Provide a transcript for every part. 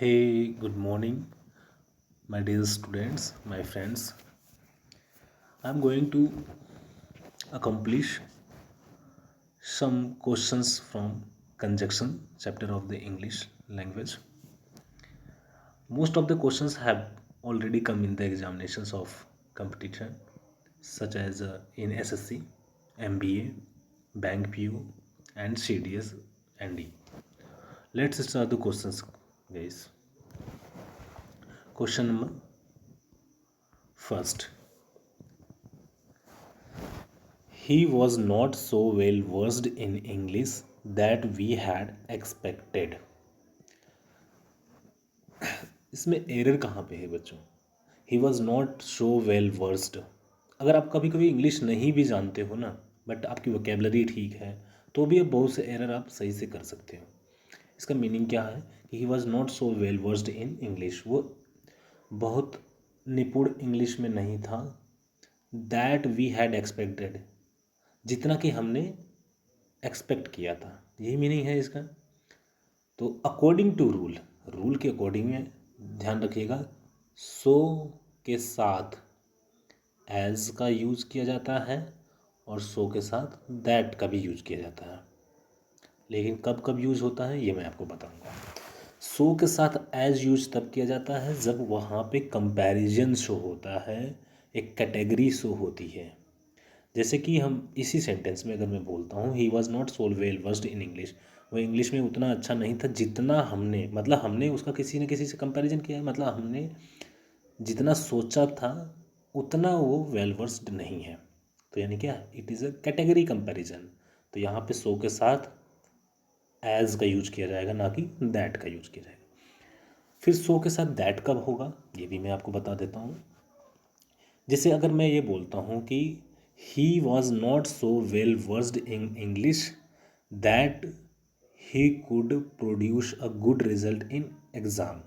Hey, good morning, my dear students, my friends. I'm going to accomplish some questions from conjunction chapter of the English language. Most of the questions have already come in the examinations of competition, such as in SSC, MBA, Bank PU, and CDS and D. Let's start the questions, guys. Question number first. He was not so well versed in English that we had expected. इसमें error कहाँ पे है बच्चों? He was not so well versed. अगर आप कभी कभी English नहीं भी जानते हो ना, बट आपकी वोकेबलरी ठीक है, तो भी अब बहुत से एरर आप सही से कर सकते हो. इसका मीनिंग क्या है कि he was not so well versed in English. वो बहुत निपुण इंग्लिश में नहीं था. दैट वी हैड एक्सपेक्टेड, जितना कि हमने एक्सपेक्ट किया था, यही मीनिंग है इसका. तो अकॉर्डिंग टू रूल, रूल के अकॉर्डिंग में ध्यान रखिएगा, सो के साथ एज का यूज़ किया जाता है और सो के साथ दैट का भी यूज़ किया जाता है. लेकिन कब कब यूज़ होता है ये मैं आपको बताऊंगा. सो के साथ एज यूज तब किया जाता है जब वहाँ पे कंपैरिजन शो होता है, एक कैटेगरी शो होती है. जैसे कि हम इसी सेंटेंस में अगर मैं बोलता हूँ he was not so well versed in English, वो इंग्लिश में उतना अच्छा नहीं था जितना हमने, मतलब हमने उसका किसी न किसी से कंपैरिजन किया है, मतलब हमने जितना सोचा था उतना वो वेल वर्स्ड नहीं है. तो यानी क्या, it is a category comparison. तो यहाँ पे सो के साथ एज का यूज किया जाएगा, ना कि दैट का यूज किया जाएगा. फिर सो के साथ दैट कब होगा ये भी मैं आपको बता देता हूँ. जैसे अगर मैं ये बोलता हूँ कि he was not so well versed in English that he could produce a good result in exam.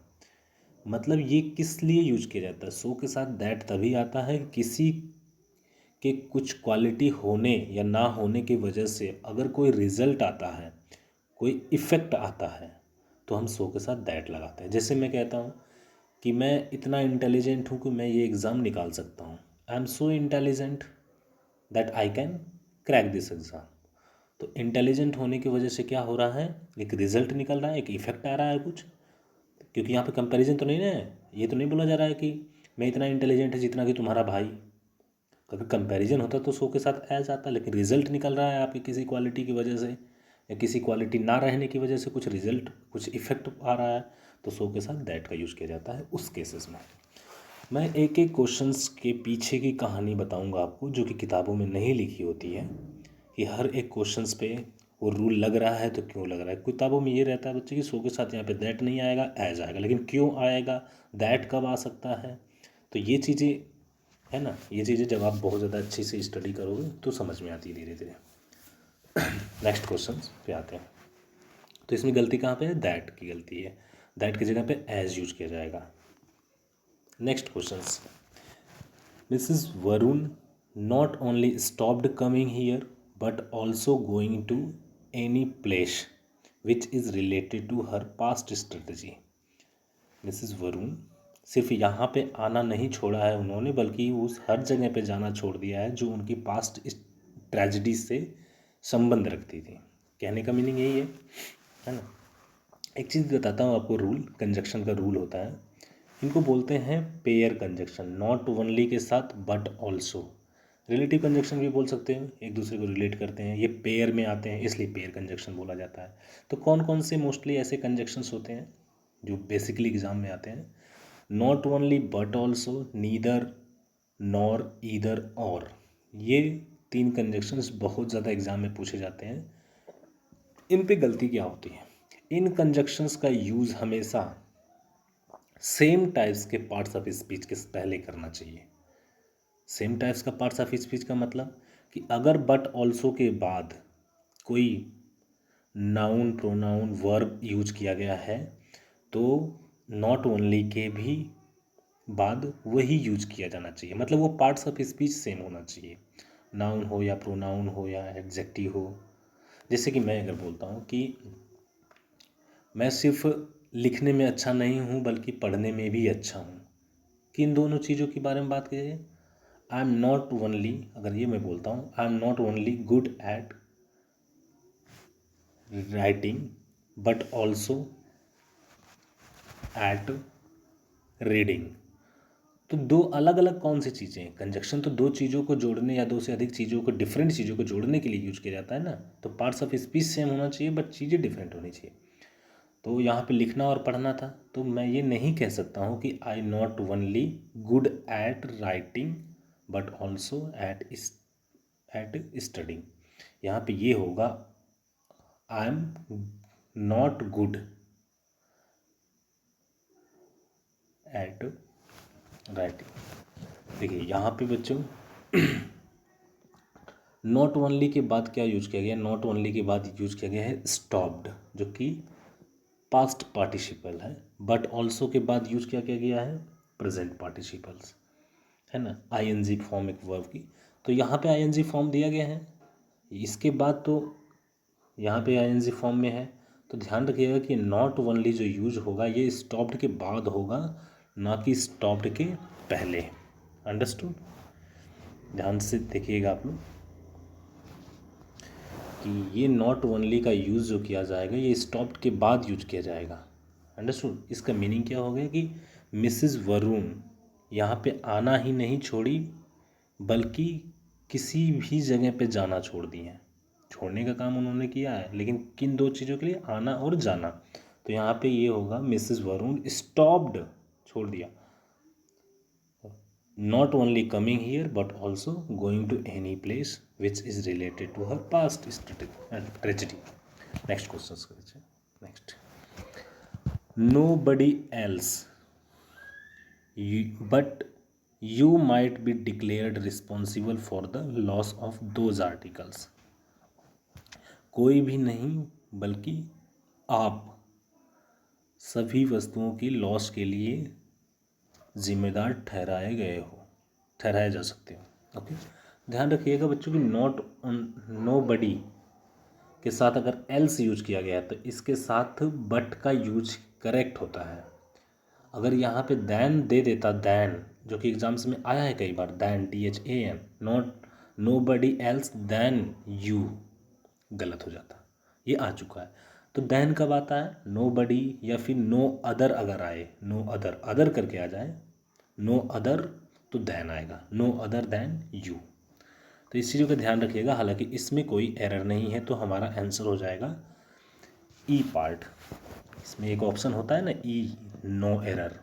मतलब ये किस लिए यूज किया जाता है? सो के साथ दैट तभी आता है किसी के कुछ क्वालिटी होने या ना होने की वजह से अगर कोई रिजल्ट आता है, कोई इफ़ेक्ट आता है, तो हम सो के साथ दैट लगाते हैं. जैसे मैं कहता हूँ कि मैं इतना इंटेलिजेंट हूँ कि मैं ये एग्ज़ाम निकाल सकता हूँ. I am so intelligent that I can crack this exam. तो इंटेलिजेंट होने की वजह से क्या हो रहा है, एक रिजल्ट निकल रहा है, एक इफेक्ट आ रहा है कुछ. क्योंकि यहाँ पे कंपैरिजन तो नहीं है, ये तो नहीं बोला जा रहा है कि मैं इतना इंटेलिजेंट है जितना कि तुम्हारा भाई. अगर कंपैरिजन होता तो सो के साथ एज आता, लेकिन रिजल्ट निकल रहा है आपकी किसी क्वालिटी की वजह से या किसी क्वालिटी ना रहने की वजह से कुछ रिजल्ट, कुछ इफेक्ट आ रहा है, तो सो के साथ दैट का यूज़ किया जाता है उस केसेस में. मैं एक एक क्वेश्चंस के पीछे की कहानी बताऊंगा आपको, जो कि किताबों में नहीं लिखी होती है, कि हर एक क्वेश्चंस पे वो रूल लग रहा है तो क्यों लग रहा है. किताबों में ये रहता है बच्चे कि सो के साथ यहाँ पे दैट नहीं आएगा, एज आएगा. लेकिन क्यों आएगा, दैट कब आ सकता है, तो ये चीज़ें है ना, ये चीज़ें जब आप बहुत ज़्यादा अच्छे से स्टडी करोगे तो समझ में आती है धीरे धीरे. नेक्स्ट क्वेश्चन पे आते हैं. तो इसमें गलती कहाँ पे है, दैट की गलती है. दैट की जगह पे एज यूज किया जाएगा. Next questions. Mrs. Varun not only stopped coming here but also going to any place which is related to her past strategy. Mrs. Varun सिर्फ यहाँ पे आना नहीं छोड़ा है उन्होंने, बल्कि उस हर जगह पे जाना छोड़ दिया है जो उनकी पास्ट ट्रेजिडी से संबंध रखती थी. कहने का मीनिंग यही है ना. एक चीज़ बताता हूँ आपको, रूल, कंजक्शन का रूल होता है. इनको बोलते हैं पेयर कंजक्शन. नॉट ओनली के साथ बट ऑल्सो. रिलेटिव कंजक्शन भी बोल सकते हैं, एक दूसरे को रिलेट करते हैं. ये पेयर में आते हैं इसलिए पेयर कंजक्शन बोला जाता है. तो कौन कौन से मोस्टली ऐसे कंजक्शंस होते हैं जो बेसिकली एग्जाम में आते हैं? Not only but also, neither, nor, either, और. ये 3 कंजक्शंस बहुत ज़्यादा एग्जाम में पूछे जाते हैं. इन पे गलती क्या होती है, इन कंजक्शंस का यूज़ हमेशा सेम टाइप्स के पार्ट्स ऑफ स्पीच के पहले करना चाहिए. सेम टाइप्स का पार्ट्स ऑफ स्पीच का मतलब कि अगर बट ऑल्सो के बाद कोई नाउन, प्रोनाउन, वर्ब यूज किया गया है तो नॉट ओनली के भी बाद वही यूज किया जाना चाहिए. मतलब वो पार्ट्स ऑफ स्पीच सेम होना चाहिए, नाउन हो या प्रोनाउन हो या एडजेक्टिव हो. जैसे कि मैं अगर बोलता हूँ कि मैं सिर्फ लिखने में अच्छा नहीं हूँ बल्कि पढ़ने में भी अच्छा हूँ। किन दोनों चीज़ों के बारे में बात कीजिए। आई एम नॉट ओनली, अगर ये मैं बोलता हूँ आई am not only good at writing but also eight reading. तो दो अलग अलग कौन सी चीज़ें हैं। कंजक्शन तो दो चीज़ों को जोड़ने या दो से अधिक चीज़ों को, डिफरेंट चीज़ों को जोड़ने के लिए यूज किया जाता है ना। तो पार्ट्स ऑफ स्पीच सेम होना चाहिए बट चीज़ें डिफरेंट होनी चाहिए। तो यहाँ पे लिखना और पढ़ना था, तो मैं ये नहीं कह सकता हूँ कि I not only good at writing but also at studying. यहाँ पे ये होगा I am not good at writing. देखिए यहाँ पे बच्चों नॉट ओनली के बाद क्या यूज किया गया, नॉट ओनली के बाद यूज किया गया है स्टॉप्ड, जो कि पास्ट पार्टिसिपल है। बट ऑल्सो के बाद यूज क्या किया गया है, प्रेजेंट पार्टिसिपल्स, है ना, आईएनजी फॉर्म एक वर्ब की। तो यहाँ पे आईएनजी फॉर्म दिया गया है, इसके बाद तो यहाँ पे आईएनजी फॉर्म में है। तो ध्यान रखिएगा कि नॉट ओनली जो यूज होगा ये स्टॉप्ड के बाद होगा, ना कि स्टॉप्ड के पहले। अंडरस्टूड। ध्यान से देखिएगा आप लोग कि ये नॉट ओनली का यूज़ जो किया जाएगा ये स्टॉप्ड के बाद यूज किया जाएगा। अंडरस्टूड। इसका मीनिंग क्या हो गया कि मिसेस वरुण यहाँ पे आना ही नहीं छोड़ी बल्कि किसी भी जगह पे जाना छोड़ दी है। छोड़ने का काम उन्होंने किया है, लेकिन किन दो चीज़ों के लिए, आना और जाना। तो यहाँ पे ये होगा मिसेस वरुण स्टॉप्ड, छोड़ दिया, not only coming here but also going to any place which is related to her past tragedy. Next questions करें। Next, nobody else but you might be declared responsible for the loss of those articles. कोई भी नहीं बल्कि आप सभी वस्तुओं की loss के लिए जिम्मेदार ठहराए जा सकते हो। ओके, ध्यान रखिएगा बच्चों की नॉट नो बडी के साथ अगर एल्स यूज किया गया है तो इसके साथ बट का यूज करेक्ट होता है। अगर यहाँ पे दैन दे देता, दैन जो कि एग्जाम्स में आया है कई बार, than THAN, not nobody else than you, गलत हो जाता, ये आ चुका है। तो दैन कब आता है, नो बडी या फिर नो अदर अगर आए, नो अदर, अदर करके आ जाए, नो अदर तो दैन आएगा, नो अदर दैन यू। तो इस चीज़ों का ध्यान रखिएगा। हालांकि इसमें कोई एरर नहीं है, तो हमारा आंसर हो जाएगा ई पार्ट। इसमें एक ऑप्शन होता है ना ई, नो एरर।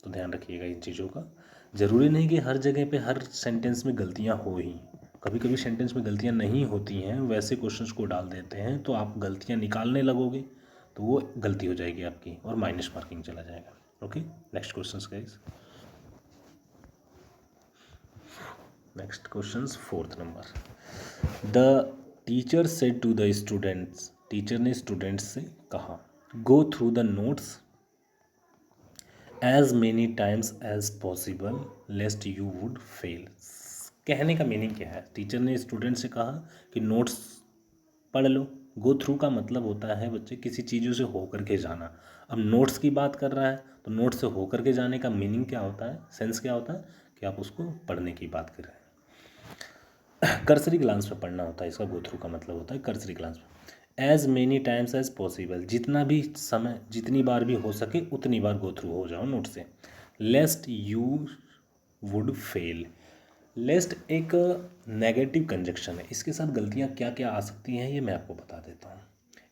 तो ध्यान रखिएगा इन चीज़ों का। ज़रूरी नहीं कि हर जगह पे हर सेंटेंस में गलतियाँ हो ही, कभी कभी सेंटेंस में गलतियाँ नहीं होती हैं, वैसे क्वेश्चंस को डाल देते हैं तो आप गलतियाँ निकालने लगोगे तो वो गलती हो जाएगी आपकी और माइनस मार्किंग चला जाएगा। Okay, next questions guys. Next questions, 4th नंबर। The teacher said to the students, teacher ने स्टूडेंट्स से कहा, go through the notes as many times as possible lest you would fail. कहने का मीनिंग क्या है, टीचर ने स्टूडेंट से कहा कि नोट्स पढ़ लो। गो थ्रू का मतलब होता है बच्चे किसी चीज़ों से होकर के जाना। अब नोट्स की बात कर रहा है तो नोट्स से होकर के जाने का मीनिंग क्या होता है, सेंस क्या होता है कि आप उसको पढ़ने की बात कर रहे हैं। कर्सरी ग्लांस में पढ़ना होता है, इसका गो थ्रू का मतलब होता है कर्सरी ग्लांस में। As many times as possible, जितना भी समय, जितनी बार भी हो सके उतनी बार गो थ्रू हो जाओ नोट से। लेस्ट यू वुड फेल, लेस्ट एक नेगेटिव कंजक्शन है, इसके साथ गलतियाँ क्या क्या आ सकती हैं ये मैं आपको बता देता हूँ।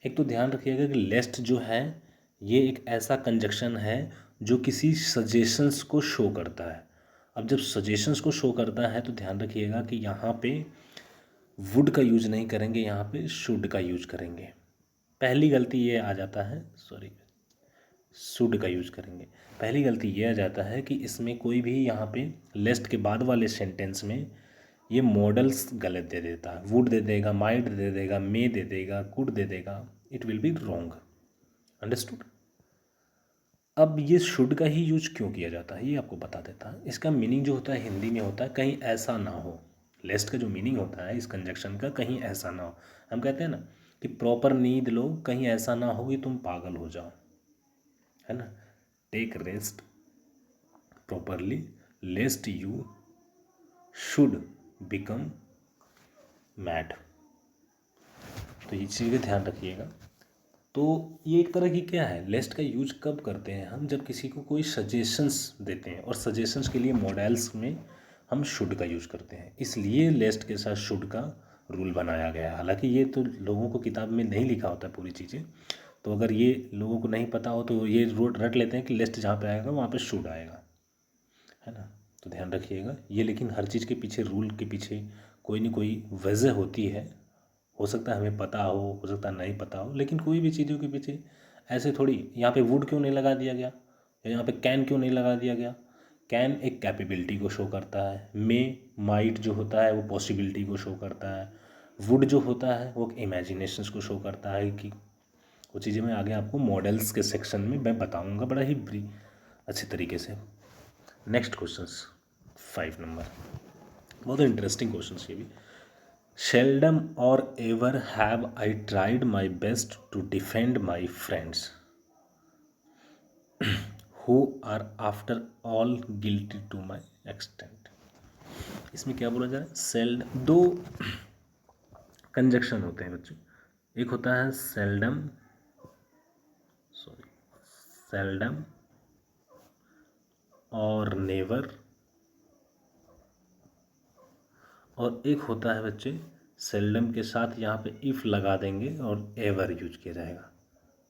एक तो ध्यान रखिएगा कि लेस्ट जो है ये एक ऐसा कंजक्शन है जो किसी सजेशंस को शो करता है। अब जब सजेशंस को शो करता है तो ध्यान रखिएगा कि यहाँ पे वुड का यूज नहीं करेंगे, यहाँ पे शुड का यूज करेंगे। पहली गलती ये आ जाता है, सॉरी, शुड का यूज करेंगे। पहली गलती ये आ जाता है कि इसमें कोई भी यहाँ पे लेस्ट के बाद वाले सेंटेंस में ये मॉडल्स गलत दे देता है, वुड दे देगा, माइट दे देगा, मे दे देगा, कुड दे देगा, it will be wrong. Understood. अब ये शुड का ही यूज क्यों किया जाता है ये आपको बता देता है। इसका मीनिंग जो होता है हिंदी में होता है कहीं ऐसा ना हो। लेस्ट का जो मीनिंग होता है इस कंजक्शन का, कहीं ऐसा ना हो। हम कहते हैं ना कि प्रॉपर नींद लो, कहीं ऐसा ना हो कि तुम पागल हो जाओ। है ना। Take rest properly lest you should become mad. तो ये चीज़ का ध्यान रखिएगा। तो ये एक तरह की क्या है, लेस्ट का यूज कब करते हैं हम, जब किसी को कोई सजेशंस देते हैं, और सजेशंस के लिए मॉडल्स में हम शुड का यूज करते हैं, इसलिए लेस्ट के साथ शुड का रूल बनाया गया है। हालांकि ये तो लोगों को किताब में नहीं लिखा होता है पूरी चीज़ें, तो अगर ये लोगों को नहीं पता हो तो ये रोट रट लेते हैं कि लेस्ट जहाँ पे आएगा वहाँ पे शुड आएगा, है ना। तो ध्यान रखिएगा ये, लेकिन हर चीज़ के पीछे, रूल के पीछे कोई ना कोई वजह होती है। हो सकता है हमें पता हो सकता है नहीं पता हो, लेकिन कोई भी चीज़ों के पीछे ऐसे थोड़ी, यहाँ पे वुड क्यों नहीं लगा दिया गया, या यहाँ पे कैन क्यों नहीं लगा दिया गया। कैन एक कैपेबिलिटी को शो करता है, मे माइट जो होता है वो पॉसिबिलिटी को शो करता है, वुड जो होता है वो इमेजिनेशंस को शो करता है। कि वो चीज़ें मैं आगे आपको मॉडल्स के सेक्शन में मैं बताऊंगा बड़ा ही अच्छे तरीके से। नेक्स्ट क्वेश्चन 5 नंबर, बहुत इंटरेस्टिंग क्वेश्चन ये भी। Seldom or ever have I tried my best to defend my friends who are after all guilty to my extent। इसमें क्या बोला जा रहा है, सेल्ड, दो कंजक्शन होते हैं बच्चों। एक होता है सेल्डम, सेल्डम और नेवर, और एक होता है बच्चे सेल्डम के साथ यहाँ पे इफ़ लगा देंगे और एवर यूज किया जाएगा।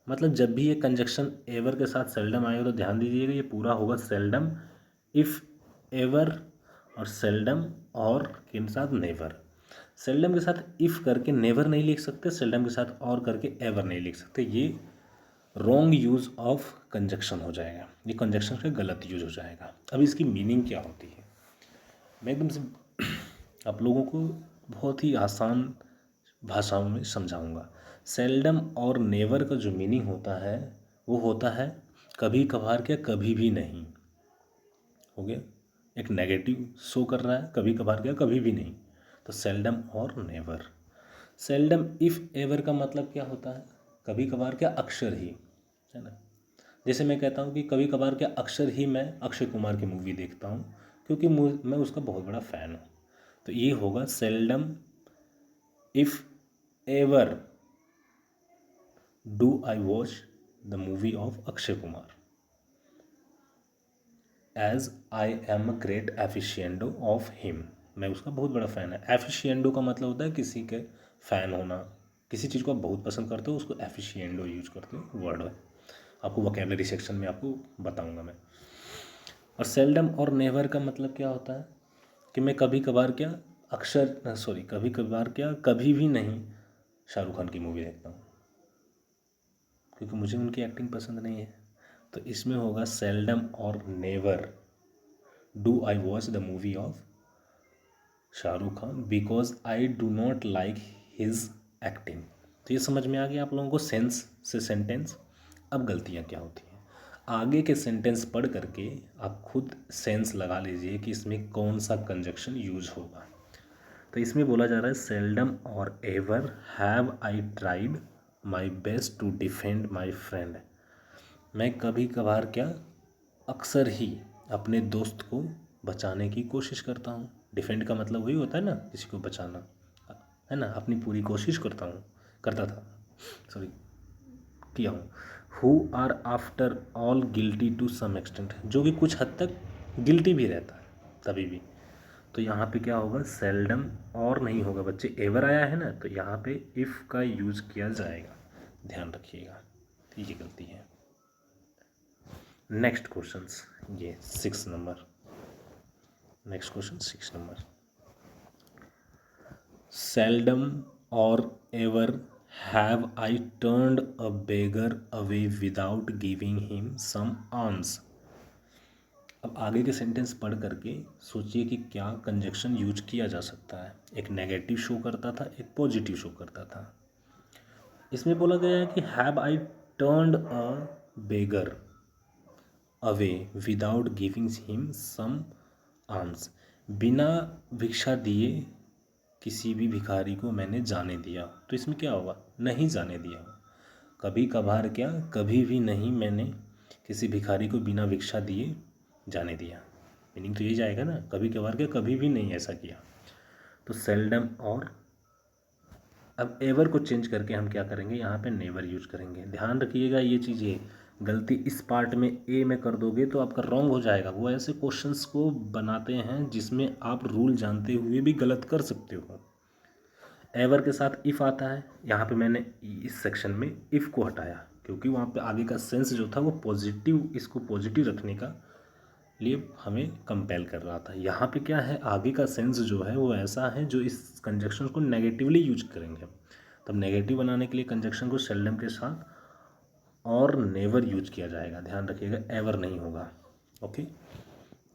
मतलब जब भी ये कंजक्शन एवर के साथ सेल्डम आएगा तो ध्यान दीजिएगा ये पूरा होगा सेल्डम, इफ़, एवर और सेल्डम, और के साथ नेवर। सेल्डम के साथ इफ़ करके नेवर नहीं लिख सकते, सेल्डम के साथ और करके एवर नहीं लिख सकते, ये रॉन्ग यूज़ ऑफ कंजक्शन हो जाएगा, ये कंजक्शन का गलत यूज हो जाएगा। अब इसकी मीनिंग क्या होती है, मैं एकदम से आप लोगों को बहुत ही आसान भाषाओं में समझाऊंगा। सेल्डम और नेवर का जो मीनिंग होता है वो होता है कभी कभार क्या, कभी भी नहीं। हो गया, एक नेगेटिव शो कर रहा है, कभी कभार क्या, कभी भी नहीं। तो सेल्डम और नेवर। सेल्डम इफ़ एवर का मतलब क्या होता है, कभी कभार क्या, अक्सर ही, है ना। जैसे मैं कहता हूँ कि कभी कभार क्या, अक्सर ही मैं अक्षय कुमार की मूवी देखता हूँ क्योंकि मैं उसका बहुत बड़ा फ़ैन हूँ। तो ये होगा seldom if ever do I watch the movie of Akshay Kumar as I am a great aficionado of him. मैं उसका बहुत बड़ा फ़ैन है। एफिशिएंडो का मतलब होता है किसी के फ़ैन होना, किसी चीज़ को आप बहुत पसंद करते हो उसको एफिशिएंडो यूज करते हो, वर्ड है, आपको वोकेबलरी सेक्शन में आपको बताऊंगा मैं। और सेल्डम और नेवर का मतलब क्या होता है कि मैं कभी कभार क्या, कभी कभार क्या, कभी भी नहीं शाहरुख खान की मूवी देखता हूँ क्योंकि मुझे उनकी एक्टिंग पसंद नहीं है। तो इसमें होगा सेल्डम और never do I watch the movie of Shahrukh Khan because I do not like his acting. तो ये समझ में आ गया आप लोगों को सेंस से सेंटेंस। अब गलतियाँ क्या होती हैं, आगे के सेंटेंस पढ़ करके आप खुद सेंस लगा लीजिए कि इसमें कौन सा कंजक्शन यूज होगा। तो इसमें बोला जा रहा है सेल्डम और ever have I tried my best to defend my friend. मैं कभी कभार क्या, अक्सर ही अपने दोस्त को बचाने की कोशिश करता हूँ। डिफेंड का मतलब वही होता है ना, किसी को बचाना, है ना। अपनी पूरी कोशिश करता था, सॉरी, किया हूँ। Who are after all guilty to some extent, जो कि कुछ हद तक गिल्टी भी रहता है तभी भी। तो यहाँ पे क्या होगा, सेल्डम और नहीं होगा बच्चे, एवर आया है ना, तो यहाँ पे इफ़ का यूज़ किया जाएगा, ध्यान रखिएगा। तो ये गलती है। नेक्स्ट क्वेश्चंस, ये 6 number, next question 6 number. Seldom और ever have I turned a beggar away without giving him some arms. अब आगे के सेंटेंस पढ़ करके सोचिए कि क्या कंजक्शन यूज किया जा सकता है। एक नेगेटिव शो करता था, एक पॉजिटिव शो करता था। इसमें बोला गया है कि have I turned a beggar away without giving him some alms. बिना भिक्षा दिए किसी भी भिखारी को मैंने जाने दिया। तो इसमें क्या होगा, नहीं जाने दिया। कभी कभार क्या, कभी भी नहीं मैंने किसी भिखारी को बिना भिक्षा दिए जाने दिया। मीनिंग तो यही जाएगा ना, कभी कभार क्या, कभी भी नहीं ऐसा किया। तो सेल्डम और अब एवर को चेंज करके हम क्या करेंगे, यहाँ पे नेवर यूज करेंगे। ध्यान रखिएगा ये चीज़ें, गलती इस पार्ट में ए में कर दोगे तो आपका रॉन्ग हो जाएगा। वो ऐसे क्वेश्चंस को बनाते हैं जिसमें आप रूल जानते हुए भी गलत कर सकते हो। एवर के साथ इफ़ आता है, यहाँ पे मैंने इस सेक्शन में इफ़ को हटाया क्योंकि वहाँ पे आगे का सेंस जो था वो पॉजिटिव, इसको पॉजिटिव रखने का लिए हमें कंपेल कर रहा था। यहाँ पे क्या है, आगे का सेंस जो है वो ऐसा है जो इस कंजक्शन को नेगेटिवली यूज करेंगे। तब नेगेटिव बनाने के लिए कंजक्शन को सेल्डम के साथ और नेवर यूज किया जाएगा। ध्यान रखिएगा, एवर नहीं होगा। Okay,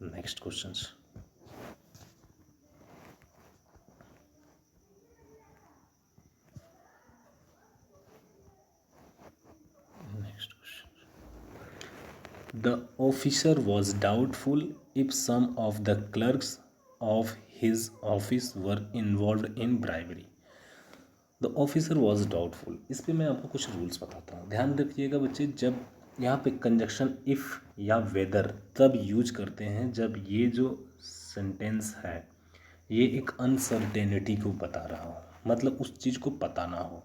next questions. Next question, the officer was doubtful if some of the clerks of his office were involved in bribery. The officer was doubtful, इस पर मैं आपको कुछ रूल्स बताता हूँ। ध्यान रखिएगा बच्चे, जब यहाँ पे कंजक्शन इफ़ या वेदर तब यूज करते हैं जब ये जो सेंटेंस है ये एक अनसर्टेनिटी को बता रहा हो, मतलब उस चीज़ को पता ना हो।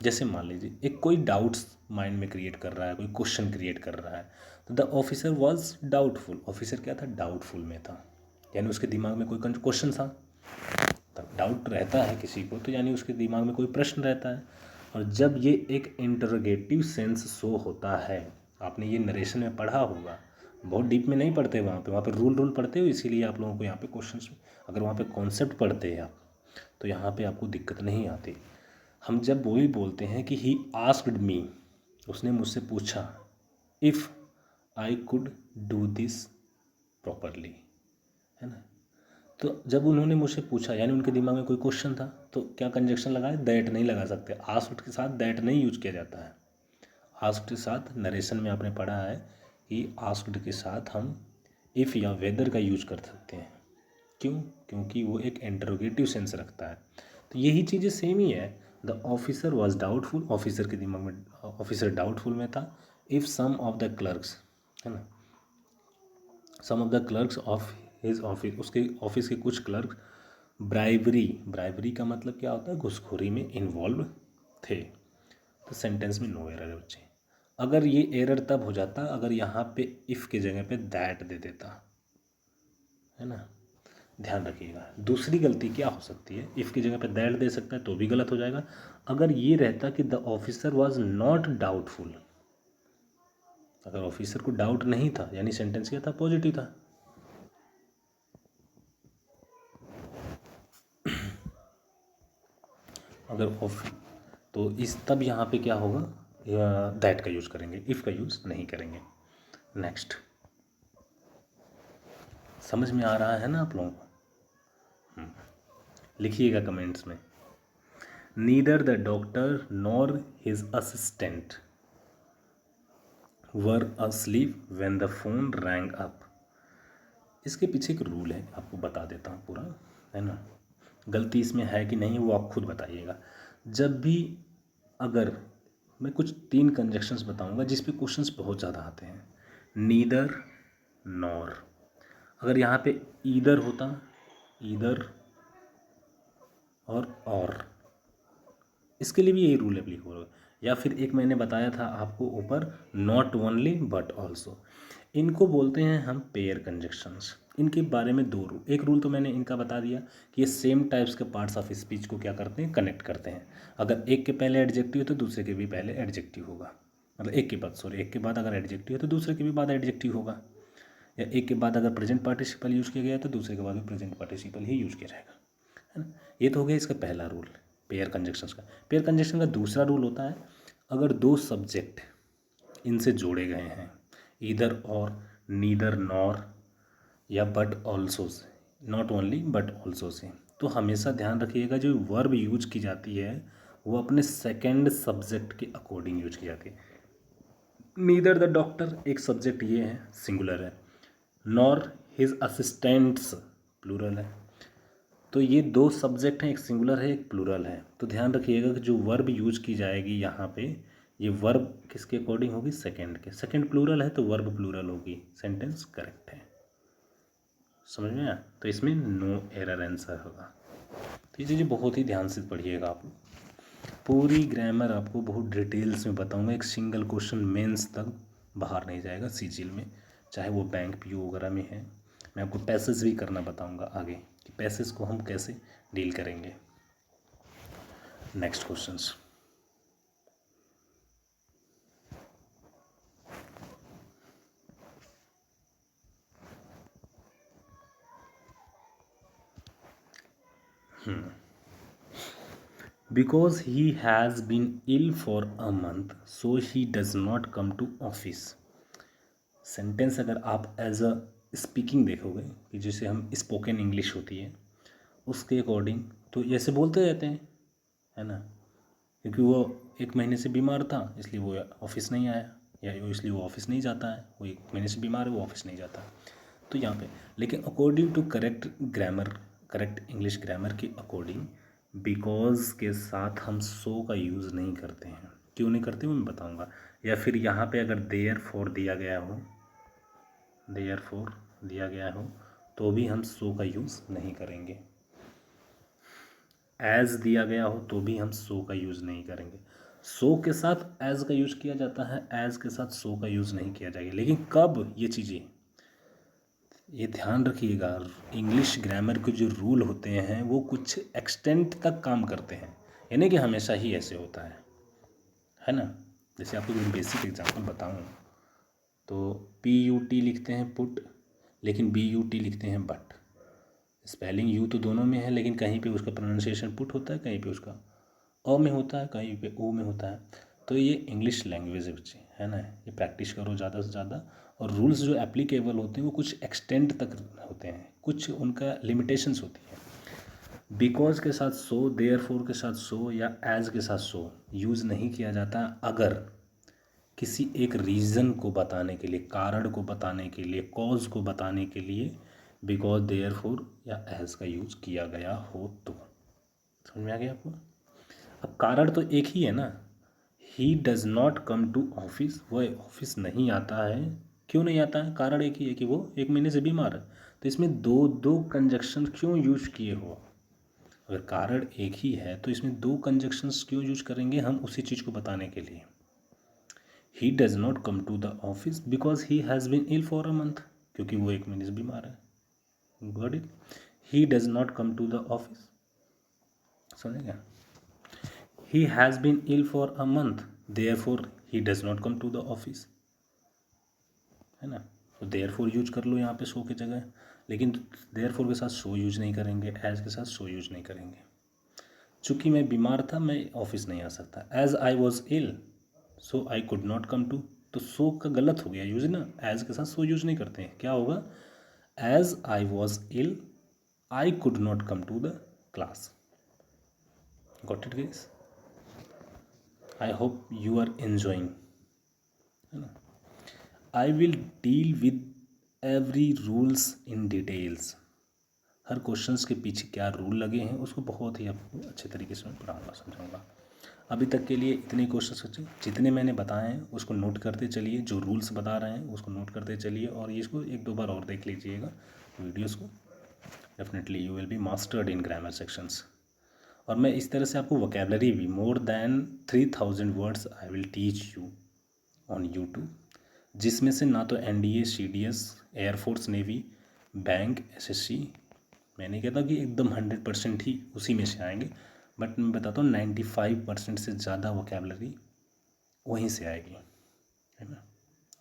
जैसे मान लीजिए एक कोई डाउट्स माइंड में क्रिएट कर रहा है, कोई क्वेश्चन क्रिएट कर रहा है, तो the officer was doubtful, officer क्या था, डाउटफुल में था, यानी उसके दिमाग में कोई क्वेश्चन था। तब डाउट रहता है किसी को तो यानी उसके दिमाग में कोई प्रश्न रहता है। और जब ये एक इंटरोगेटिव सेंस शो होता है, आपने ये नरेशन में पढ़ा होगा, बहुत डीप में नहीं पढ़ते, वहाँ पे रूल पढ़ते हो, इसीलिए आप लोगों को यहाँ पे क्वेश्चंस, अगर वहाँ पे कॉन्सेप्ट पढ़ते हैं आप तो यहाँ पे आपको दिक्कत नहीं आती। हम जब वो ही बोलते हैं कि ही आस्क्ड मी, उसने मुझसे पूछा, if I could do this properly, है ना। तो जब उन्होंने मुझसे पूछा यानी उनके दिमाग में कोई क्वेश्चन था, तो क्या कंजक्शन लगाए, दैट नहीं लगा सकते। आस्क्ड के साथ दैट नहीं यूज किया जाता है। आस्क्ड के साथ नरेशन में आपने पढ़ा है कि आस्क्ड के साथ हम इफ़ या वेदर का यूज कर सकते हैं। क्यों? क्योंकि वो एक इंटरोगेटिव सेंस रखता है। तो यही चीज़ें सेम ही है। The officer was doubtful, officer के दिमाग में, ऑफिसर डाउटफुल में था। If some of the clerks, है ना, some of the clerks of his office, उसके ऑफिस के कुछ क्लर्क ब्राइबरी का मतलब क्या होता है, घूसखोरी में इन्वॉल्व थे। तो सेंटेंस में नो एरर है बच्चे। अगर ये एरर तब हो जाता अगर यहाँ पे इफ़ के जगह पे दैट दे देता, है ना। ध्यान रखिएगा, दूसरी गलती क्या हो सकती है, इफ़ की जगह पे दैट दे सकता है तो भी गलत हो जाएगा। अगर ये रहता कि the officer was not doubtful, अगर ऑफिसर को डाउट नहीं था यानी सेंटेंस क्या था, पॉजिटिव था। अगर ऑफ तो इस तब यहाँ पे क्या होगा, दैट का यूज़ करेंगे, इफ़ का यूज़ नहीं करेंगे। नेक्स्ट, समझ में आ रहा है ना आप लोगों को? लिखिएगा कमेंट्स में। Neither the doctor nor his assistant were asleep when the phone rang up। इसके पीछे एक रूल है, आपको बता देता हूँ पूरा, है ना। गलती इसमें है कि नहीं वो आप खुद बताइएगा। जब भी, अगर मैं कुछ 3 कंजक्शंस बताऊंगा जिस पे क्वेश्चंस बहुत ज़्यादा आते हैं, नीदर, नॉर, अगर यहाँ पे ईदर होता, ईदर और इसके लिए भी यही रूल एप्लीकेबल होगा। या फिर एक मैंने बताया था आपको ऊपर, नॉट ओनली बट ऑल्सो, इनको बोलते हैं हम पेयर कंजक्शंस। इनके बारे में 2 रूल, एक रूल तो मैंने इनका बता दिया कि ये सेम टाइप्स के पार्ट्स ऑफ स्पीच को क्या करते हैं, कनेक्ट करते हैं। अगर एक के पहले एडजेक्टिव है तो दूसरे के भी पहले एडजेक्टिव होगा, मतलब एक के बाद अगर एडजेक्टिव है तो दूसरे के भी बाद एडजेक्टिव होगा, या एक के बाद अगर प्रेजेंट पार्टिसिपल यूज़ किया गया है तो दूसरे के बाद भी प्रेजेंट पार्टिसिपल ही यूज़ किया जाएगा, है ना। ये तो हो गया इसका पहला रूल पेयर कंजक्शंस का। पेयर कंजक्शन का दूसरा रूल होता है, अगर 2 सब्जेक्ट इनसे जोड़े गए हैं, ईदर और, नीदर नॉर, या but also say, not only but also say, तो हमेशा ध्यान रखिएगा जो वर्ब यूज की जाती है वो अपने सेकेंड सब्जेक्ट के अकॉर्डिंग यूज की जाती है। नीदर द डॉक्टर, एक सब्जेक्ट ये है, सिंगुलर है, नॉर हिज असिस्टेंट्स प्लूरल है। तो ये 2 सब्जेक्ट हैं, एक सिंगुलर है एक प्लूरल है। तो ध्यान रखिएगा कि जो वर्ब यूज की जाएगी यहाँ पे ये वर्ब किसके अकॉर्डिंग होगी, सेकंड के, सेकंड प्लूरल है तो वर्ब प्लूरल होगी, सेंटेंस करेक्ट है। समझ में आया? तो इसमें नो एरर आंसर होगा। तो ये चीज़ें बहुत ही ध्यान से पढ़िएगा आप लोग। पूरी ग्रामर आपको बहुत डिटेल्स में बताऊंगा, एक सिंगल क्वेश्चन मेंस तक बाहर नहीं जाएगा सीजीएल में, चाहे वो बैंक पीओ वगैरह में है। मैं आपको पैसेज भी करना बताऊंगा आगे कि पैसेज को हम कैसे डील करेंगे। Next questions. Because he has been ill for a month, so he does not come to office। Sentence अगर आप एज अ स्पीकिंग देखोगे कि जैसे हम स्पोकन इंग्लिश होती है उसके अकॉर्डिंग तो ऐसे बोलते रहते हैं, है ना, क्योंकि वो 1 महीने से बीमार था इसलिए वो ऑफिस नहीं आया, या इसलिए वो ऑफिस नहीं जाता है, वो 1 महीने से बीमार है वो ऑफिस नहीं जाता। तो यहाँ पे लेकिन according to correct grammar, correct English grammar के अकॉर्डिंग बिकॉज के साथ हम सो का यूज़ नहीं करते हैं। क्यों नहीं करते वो मैं बताऊँगा। या फिर यहाँ पे अगर देयर फॉर दिया गया हो, देयर फॉर दिया गया हो तो भी हम सो का यूज़ नहीं करेंगे। एज दिया गया हो तो भी हम सो का यूज़ नहीं करेंगे। सो के साथ एज का यूज़ किया जाता है, एज के साथ सो का यूज़ नहीं किया जाएगा। लेकिन कब, ये चीज़ें ये ध्यान रखिएगा, इंग्लिश ग्रामर के जो रूल होते हैं वो कुछ एक्सटेंट तक काम करते हैं, यानी कि हमेशा ही ऐसे होता है ना। जैसे आपको कोई बेसिक एग्जांपल बताऊं तो PUT लिखते हैं पुट, लेकिन BUT लिखते हैं बट। स्पेलिंग यू तो दोनों में है, लेकिन कहीं पे उसका प्रोनाउंसिएशन पुट होता है, कहीं पे उसका अ में होता है, कहीं पे ओ में होता है। तो ये इंग्लिश लैंग्वेज है बच्चे, है ना, ये प्रैक्टिस करो ज़्यादा से ज़्यादा। और रूल्स जो एप्लीकेबल होते हैं वो कुछ एक्सटेंड तक होते हैं, कुछ उनका लिमिटेशंस होती है। बिकॉज के साथ सो, देयर फोर के साथ सो या एज के साथ सो यूज़ नहीं किया जाता अगर किसी एक रीज़न को बताने के लिए, कारण को बताने के लिए, कॉज को बताने के लिए बिकॉज, देयर फोर या एज का यूज़ किया गया हो तो। समझ में आ गया आपको? अब कारण तो एक ही है ना, he does not come to office, वह ऑफिस नहीं आता है। क्यों नहीं आता है? कारण एक ही है कि वो 1 महीने से बीमार है। तो इसमें दो दो कंजक्शन क्यों यूज किए हो? अगर कारण एक ही है तो इसमें 2 कंजक्शंस क्यों यूज करेंगे हम उसी चीज़ को बताने के लिए। He does not come to the office because he has been ill for a month, क्योंकि वो 1 महीने से बीमार है। Got it? He does not come to the office, समझेगा? He has been ill for a month, therefore he does not come to the office, है ना। तो therefore यूज कर लो यहाँ पे सो की जगह, लेकिन therefore के साथ सो यूज नहीं करेंगे, एज के साथ सो यूज नहीं करेंगे। चूँकि मैं बीमार था मैं ऑफिस नहीं आ सकता, as I was ill so I could not come to, तो सो का गलत हो गया यूज ना, एज के साथ सो यूज नहीं करते हैं। क्या होगा? As I was ill I could not come to the class. Got it guys? I hope you are enjoying, है ना। I will deal with every rules in details. हर क्वेश्चंस के पीछे क्या रूल लगे हैं उसको बहुत ही आपको अच्छे तरीके से मैं पढ़ाऊँगा, समझाऊँगा। अभी तक के लिए इतने क्वेश्चंस बच्चे जितने मैंने बताए हैं उसको नोट करते चलिए, जो रूल्स बता रहे हैं उसको नोट करते चलिए, और इसको 1-2 बार और देख लीजिएगा वीडियोज़ को। Definitely you will be mastered in grammar sections. और मैं इस तरह से आपको वोकेबलरी भी more than 3000 words I will teach you on YouTube, जिसमें से ना तो NDA, CDS, air force, navy, bank, SSC, मैं नहीं कहता कि एकदम 100% ही उसी में से आएंगे, बट मैं बताता हूँ 95% से ज़्यादा वोकेबलरी वहीं से आएगी, है ना।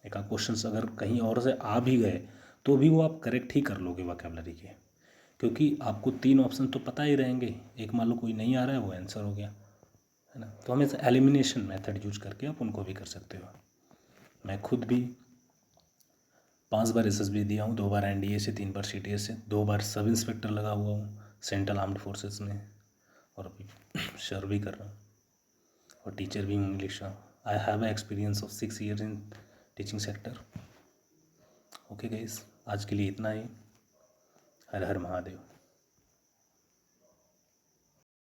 एक आध क्वेश्चन अगर कहीं और से आ भी गए तो भी वो आप करेक्ट ही कर लोगे वोकेबलरी के, क्योंकि आपको 3 ऑप्शन तो पता ही रहेंगे। एक मान लो कोई नहीं आ रहा है वो आंसर हो गया, है ना। तो हमें एलिमिनेशन मेथड यूज करके आप उनको भी कर सकते हो। मैं खुद भी 5 बार SSB दिया हूँ, 2 बार NDA से, 3 बार CTS से, 2 बार सब इंस्पेक्टर लगा हुआ हूँ सेंट्रल आर्म्ड फोर्सेस में, और अभी सर भी कर रहा हूँ और टीचर भी हूँ इंग्लिश का। I have a experience of 6 year in teaching sector. Okay guys, आज के लिए इतना ही। हर हर महादेव।